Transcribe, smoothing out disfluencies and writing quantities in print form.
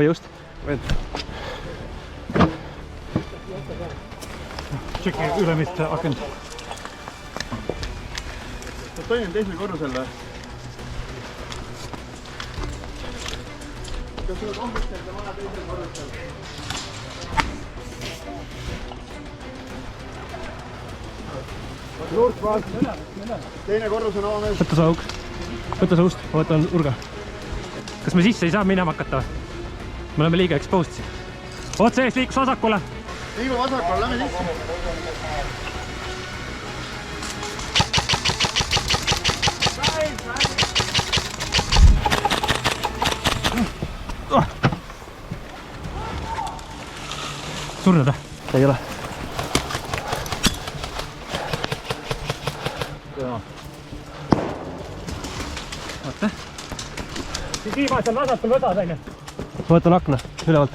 just. Tšeki ülemist akent. Toinen teisel korrusel või? Kas sul kompetente vaja teisel korrusel? Nurk vaat. Teine korrus on avamees. Võtta see auk. Võtta see ust. Ma võtan urga. Kas me sisse ei saa minema hakata? Me oleme liiga exposed siin. Otse ees liikus vasakule. Liigu vasakule, lähme sisse. Surnud või? Ei ole. Vaata. Siis viimasel vasakul võtad, aine. Ma võtan akna ülevalt.